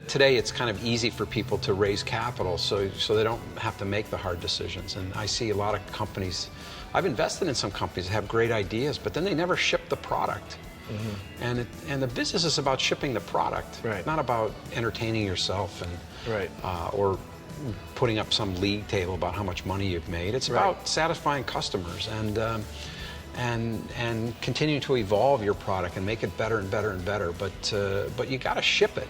today it's kind of easy for people to raise capital, so they don't have to make the hard decisions. And I see a lot of companies. I've invested in some companies that have great ideas, but then they never ship the product. Mm-hmm. And the business is about shipping the product, right. Not about entertaining yourself and right. Or putting up some league table about how much money you've made. It's right. about satisfying customers and continue to evolve your product and make it better and better and better. But you got to ship it.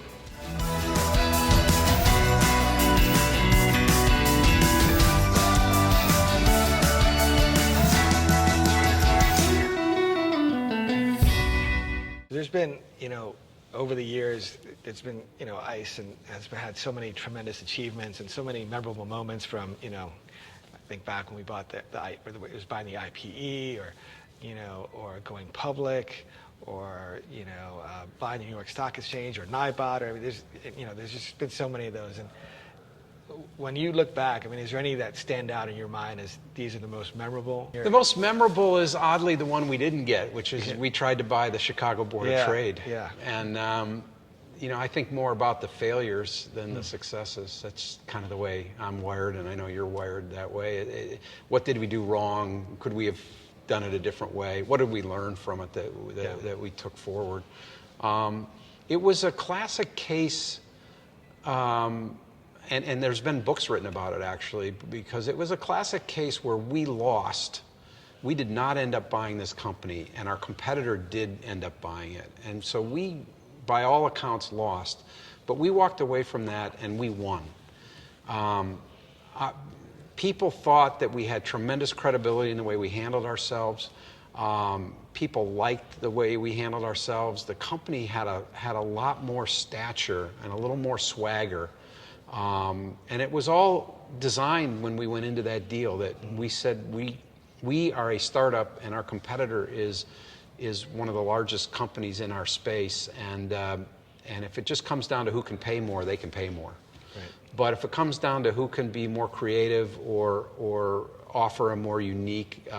There's been, over the years, it's been, ICE and has had so many tremendous achievements and so many memorable moments from, I think back when we bought it was buying the IPE or going public or, buying the New York Stock Exchange or NIBOT. Or, there's just been so many of those. And when you look back, is there any that stand out in your mind as these are the most memorable? The most memorable is oddly the one we didn't get, which is we tried to buy the Chicago Board of Trade. Yeah. And, I think more about the failures than the successes. That's kind of the way I'm wired, and I know you're wired that way. What did we do wrong? Could we have done it a different way? What did we learn from it that we took forward? It was a classic case. And there's been books written about it, actually, because it was a classic case where we lost. We did not end up buying this company, and our competitor did end up buying it. And so we, by all accounts, lost. But we walked away from that, and we won. People thought that we had tremendous credibility in the way we handled ourselves. People liked the way we handled ourselves. The company had a lot more stature and a little more swagger. And it was all designed when we went into that deal that we said we are a startup and our competitor is one of the largest companies in our space, and if it just comes down to who can pay more, they can pay more. Right. But if it comes down to who can be more creative or offer a more unique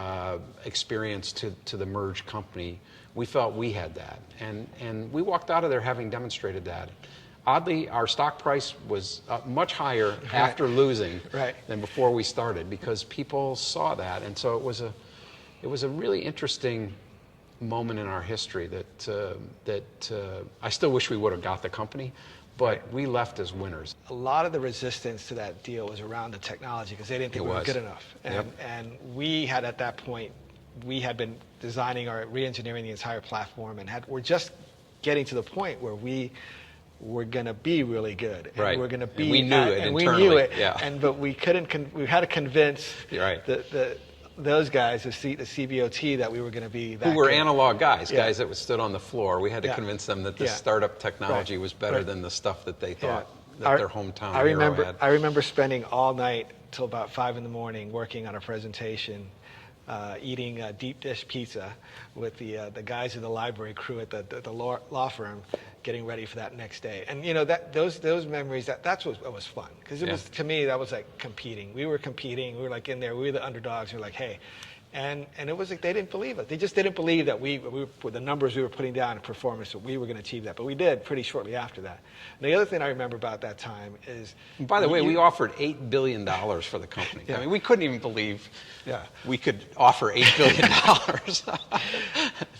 experience to the merged company, we felt we had that, and we walked out of there having demonstrated that. Oddly, our stock price was much higher after losing than before we started, because people saw that, and so it was a really interesting moment in our history that I still wish we would have got the company, but we left as winners. A lot of the resistance to that deal was around the technology because they didn't think we were good enough, and we had at that point we had been designing or re-engineering the entire platform and we're just getting to the point where we're going to be really good, and we're going to be. And we knew it and internally. We knew it, yeah. But we couldn't. We had to convince those guys, the CBOT, that we were going to be that. Who were good. Analog guys that stood on the floor. We had to convince them that this startup technology was better than the stuff that they thought that their hometown hero had. I remember spending all night till about 5 a.m. working on a presentation. Eating deep dish pizza with the guys in the library crew at the law firm, getting ready for that next day. And those memories, that's what was fun, because it was, to me, that was like competing. We were competing. We were like in there. We were the underdogs. We were like, hey. And it was like they didn't believe it. They just didn't believe that we with the numbers we were putting down in performance, that we were going to achieve that. But we did pretty shortly after that. And the other thing I remember about that time is... And by the way, we offered $8 billion for the company. I mean, we couldn't even believe we could offer $8 billion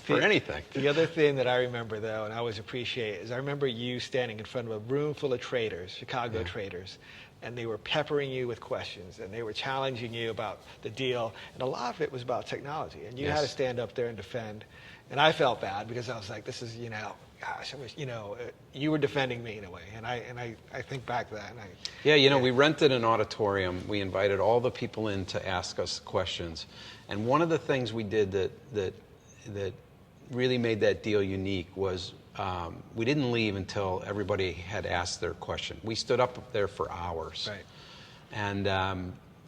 for anything. The other thing that I remember, though, and I always appreciate, is I remember you standing in front of a room full of traders, Chicago traders, and they were peppering you with questions, and they were challenging you about the deal, and a lot of it was about technology, and you had to stand up there and defend. And I felt bad because I was like, this is, gosh, I wish, you were defending me in a way, and I think back to that. And we rented an auditorium. We invited all the people in to ask us questions, and one of the things we did that really made that deal unique was we didn't leave until everybody had asked their question. We stood up there for hours. Right.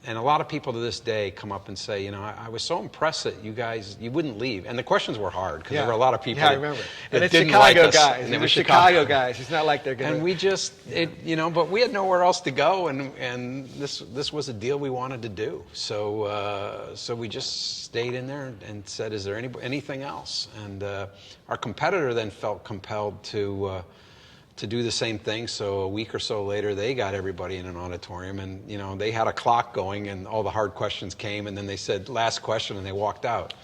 And a lot of people to this day come up and say, I was so impressed that you wouldn't leave. And the questions were hard, because there were a lot of people I remember. that and it's didn't Chicago like us. guys. And It was Chicago guys. It's not like they're going to... And we just, but we had nowhere else to go, and this was a deal we wanted to do. So we just stayed in there and said, is there anything else? And our competitor then felt compelled to to do the same thing. So a week or so later, they got everybody in an auditorium, and they had a clock going, and all the hard questions came, and then they said last question, and they walked out.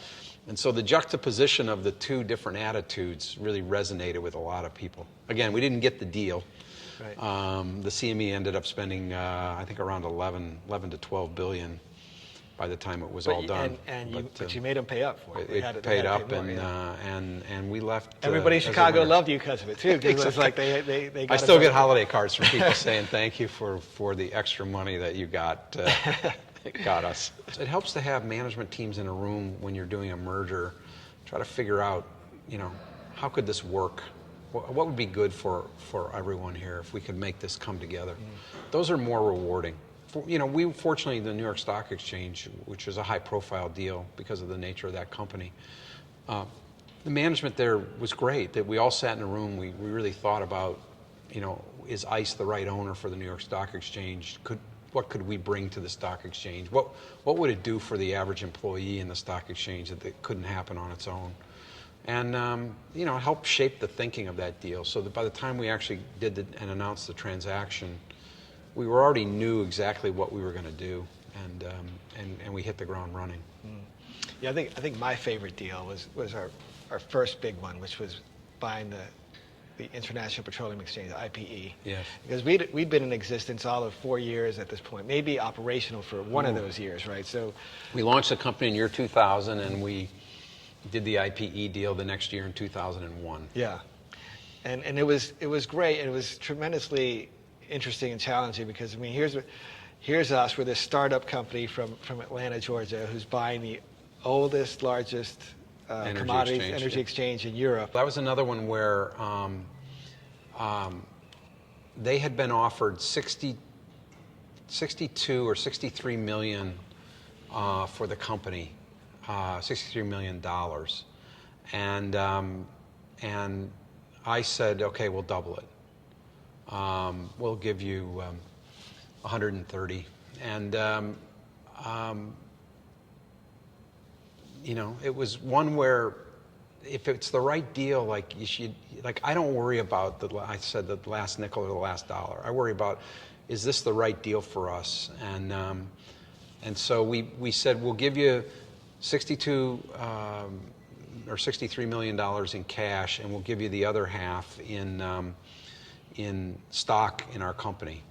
And so the juxtaposition of the two different attitudes really resonated with a lot of people. Again, we didn't get the deal. Right. The CME ended up spending, I think, around 11 to 12 billion by the time it was all done. But you made them pay up for it. It paid up, and we left. Everybody in as a Chicago winner. loved you because of it too. Because it was like they got I still get holiday cards from people saying thank you for the extra money that you got. It got us. It helps to have management teams in a room when you're doing a merger, try to figure out, how could this work? What would be good for everyone here if we could make this come together? Those are more rewarding. We fortunately, the New York Stock Exchange, which is a high-profile deal because of the nature of that company, the management there was great. That we all sat in a room. We really thought about, is ICE the right owner for the New York Stock Exchange? What could we bring to the stock exchange? What would it do for the average employee in the stock exchange that couldn't happen on its own? And it helped shape the thinking of that deal, so that by the time we actually did and announced the transaction, we already knew exactly what we were going to do, and we hit the ground running. Yeah, I think my favorite deal was our first big one, which was buying the International Petroleum Exchange, IPE. Yes. Because we'd been in existence all of 4 years at this point, maybe operational for one of those years, right? So we launched the company in year 2000, and we did the IPE deal the next year in 2001. Yeah, and it was great. It was tremendously interesting and challenging because here's us. We're this startup company from Atlanta, Georgia, who's buying the oldest, largest energy exchange in Europe. That was another one where they had been offered 62 or 63 million for the company, $63 million, and I said, okay, we'll double it. We'll give you 130, and it was one where if it's the right deal, I don't worry about the last nickel or the last dollar. I worry about, is this the right deal for us? And so we said, we'll give you 62 or $63 million in cash, and we'll give you the other half in stock in our company.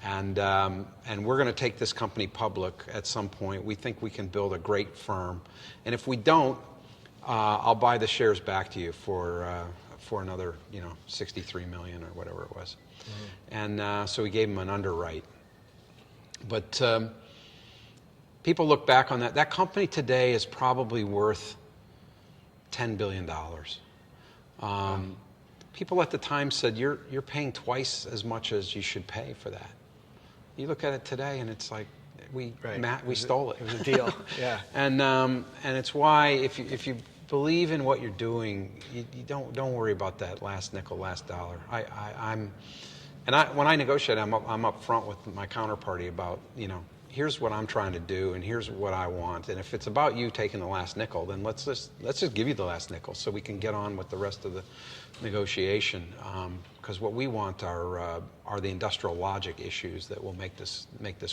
And we're going to take this company public at some point. We think we can build a great firm, and if we don't, I'll buy the shares back to you for another 63 million or whatever it was. Mm-hmm. And so we gave them an underwrite. But people look back on that. That company today is probably worth $10 billion. People at the time said, you're paying twice as much as you should pay for that. You look at it today, and it's like we stole it. It was a deal. Yeah. And it's why if you believe in what you're doing, you don't worry about that last nickel, last dollar. When I negotiate, I'm up front with my counterparty about here's what I'm trying to do, and here's what I want. And if it's about you taking the last nickel, then let's just give you the last nickel so we can get on with the rest of the negotiation. Because what we want are the industrial logic issues that will make this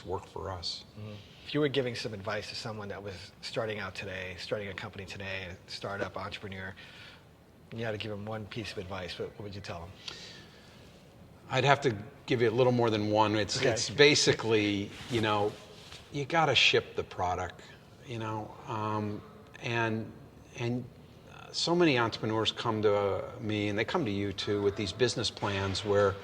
work for us. Mm-hmm. If you were giving some advice to someone that was starting out today, starting a company today, a startup entrepreneur, you had to give them one piece of advice, what would you tell them? I'd have to give you a little more than one. It's basically, you got to ship the product, and so many entrepreneurs come to me, and they come to you too, with these business plans where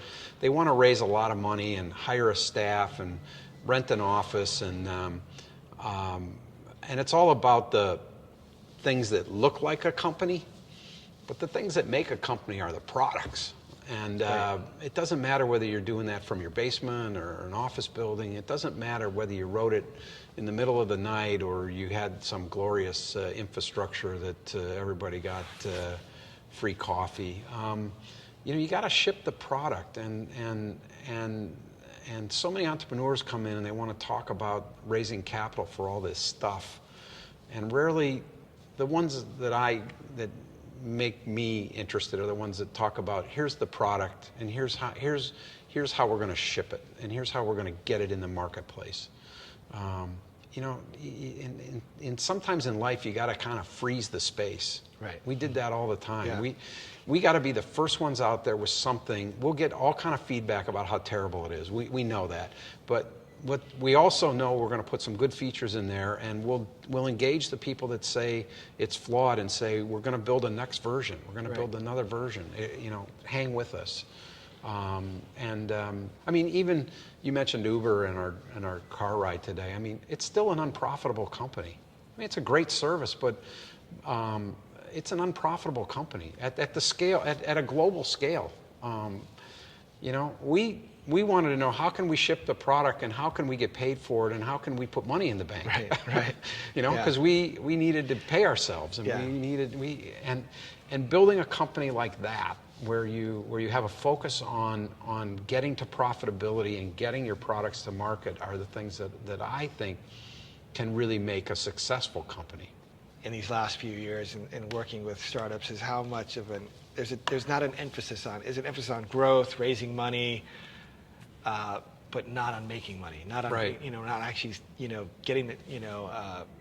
they want to raise a lot of money and hire a staff and rent an office, and it's all about the things that look like a company, but the things that make a company are the products. And it doesn't matter whether you're doing that from your basement or an office building. It doesn't matter whether you wrote it in the middle of the night or you had some glorious infrastructure that everybody got free coffee. You got to ship the product, and so many entrepreneurs come in and they want to talk about raising capital for all this stuff, and rarely the ones that make me interested are the ones that talk about, here's the product, and here's how we're going to ship it, and here's how we're going to get it in the marketplace. You know, in sometimes in life you got to kind of freeze the space. Right. We did that all the time. Yeah. We got to be the first ones out there with something. We'll get all kind of feedback about how terrible it is. We know that, but what we also know, we're going to put some good features in there, and we'll engage the people that say it's flawed and say we're going to build a next version. We're going to build another version. You know, hang with us. I mean, even you mentioned Uber in our car ride today. I mean, it's still an unprofitable company. I mean, it's a great service, but it's an unprofitable company at the scale, at a global scale. You know, we wanted to know, how can we ship the product, and how can we get paid for it, and how can we put money in the bank? Right. You know, because we needed to pay ourselves, and and building a company like that, where you have a focus on getting to profitability and getting your products to market, are the things that I think can really make a successful company. In these last few years in working with startups, is how much of there's not an emphasis on, is an emphasis on growth, raising money, but not on making money, not on not actually getting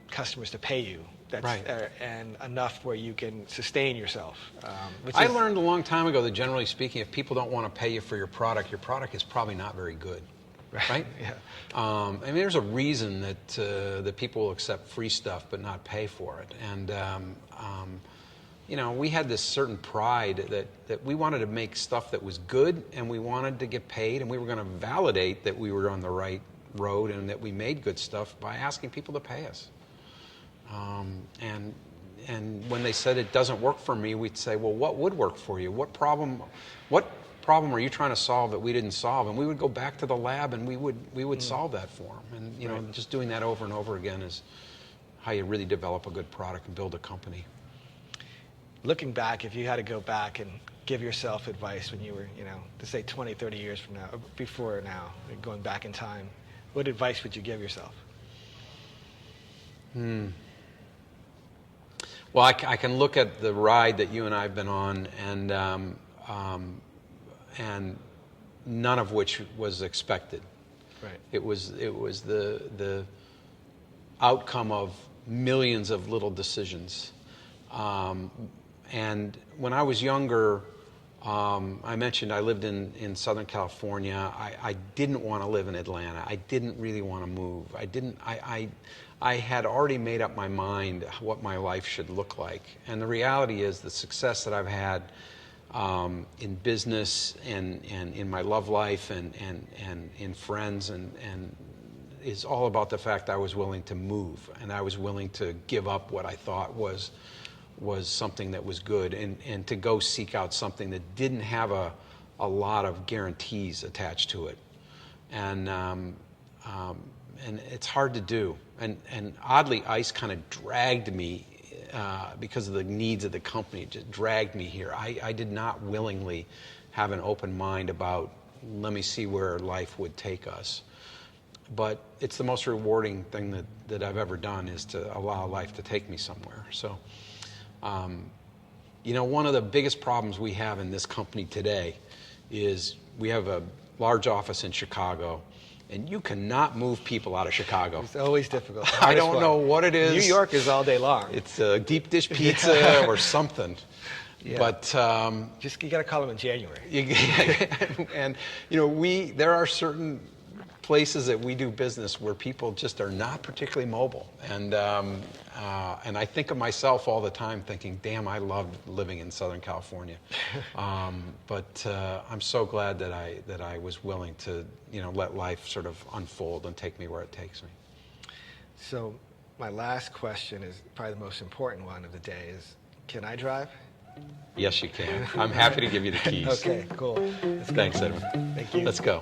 customers to pay you. That's and enough where you can sustain yourself. I learned a long time ago that, generally speaking, if people don't want to pay you for your product is probably not very good. Right? Yeah. I mean, there's a reason that people will accept free stuff but not pay for it. And you know, we had this certain pride that we wanted to make stuff that was good, and we wanted to get paid, and we were going to validate that we were on the right road and that we made good stuff by asking people to pay us. And when they said it doesn't work for me, we'd say, well, what would work for you? What problem are you trying to solve that we didn't solve? And we would go back to the lab, and we would solve that for them. And you know, just doing that over and over again is how you really develop a good product and build a company. Looking back, if you had to go back and give yourself advice when you were, to say 20, 30 years from now, before now, going back in time, what advice would you give yourself? Well, I can look at the ride that you and I have been on, and none of which was expected. Right. It was the outcome of millions of little decisions. And when I was younger, I mentioned I lived in Southern California. I didn't want to live in Atlanta. I didn't really want to move. I had already made up my mind what my life should look like. And the reality is, the success that I've had in business and in my love life and in friends and is all about the fact I was willing to move, and I was willing to give up what I thought was something that was good, and to go seek out something that didn't have a lot of guarantees attached to it. And it's hard to do. And oddly, ICE kind of dragged me because of the needs of the company. It just dragged me here. I did not willingly have an open mind about, let me see where life would take us. But it's the most rewarding thing that I've ever done, is to allow life to take me somewhere. So, one of the biggest problems we have in this company today is we have a large office in Chicago, and you cannot move people out of Chicago. It's always difficult. I don't know what it is. New York is all day long. It's a deep dish pizza or something. Yeah. But you got to call them in January. And there are certain places that we do business where people just are not particularly mobile, and I think of myself all the time, thinking, "Damn, I love living in Southern California." But I'm so glad that I was willing to let life sort of unfold and take me where it takes me. So my last question is probably the most important one of the day: is, can I drive? Yes, you can. I'm happy to give you the keys. Okay, cool. Thanks, Edwin. Thank you. Let's go.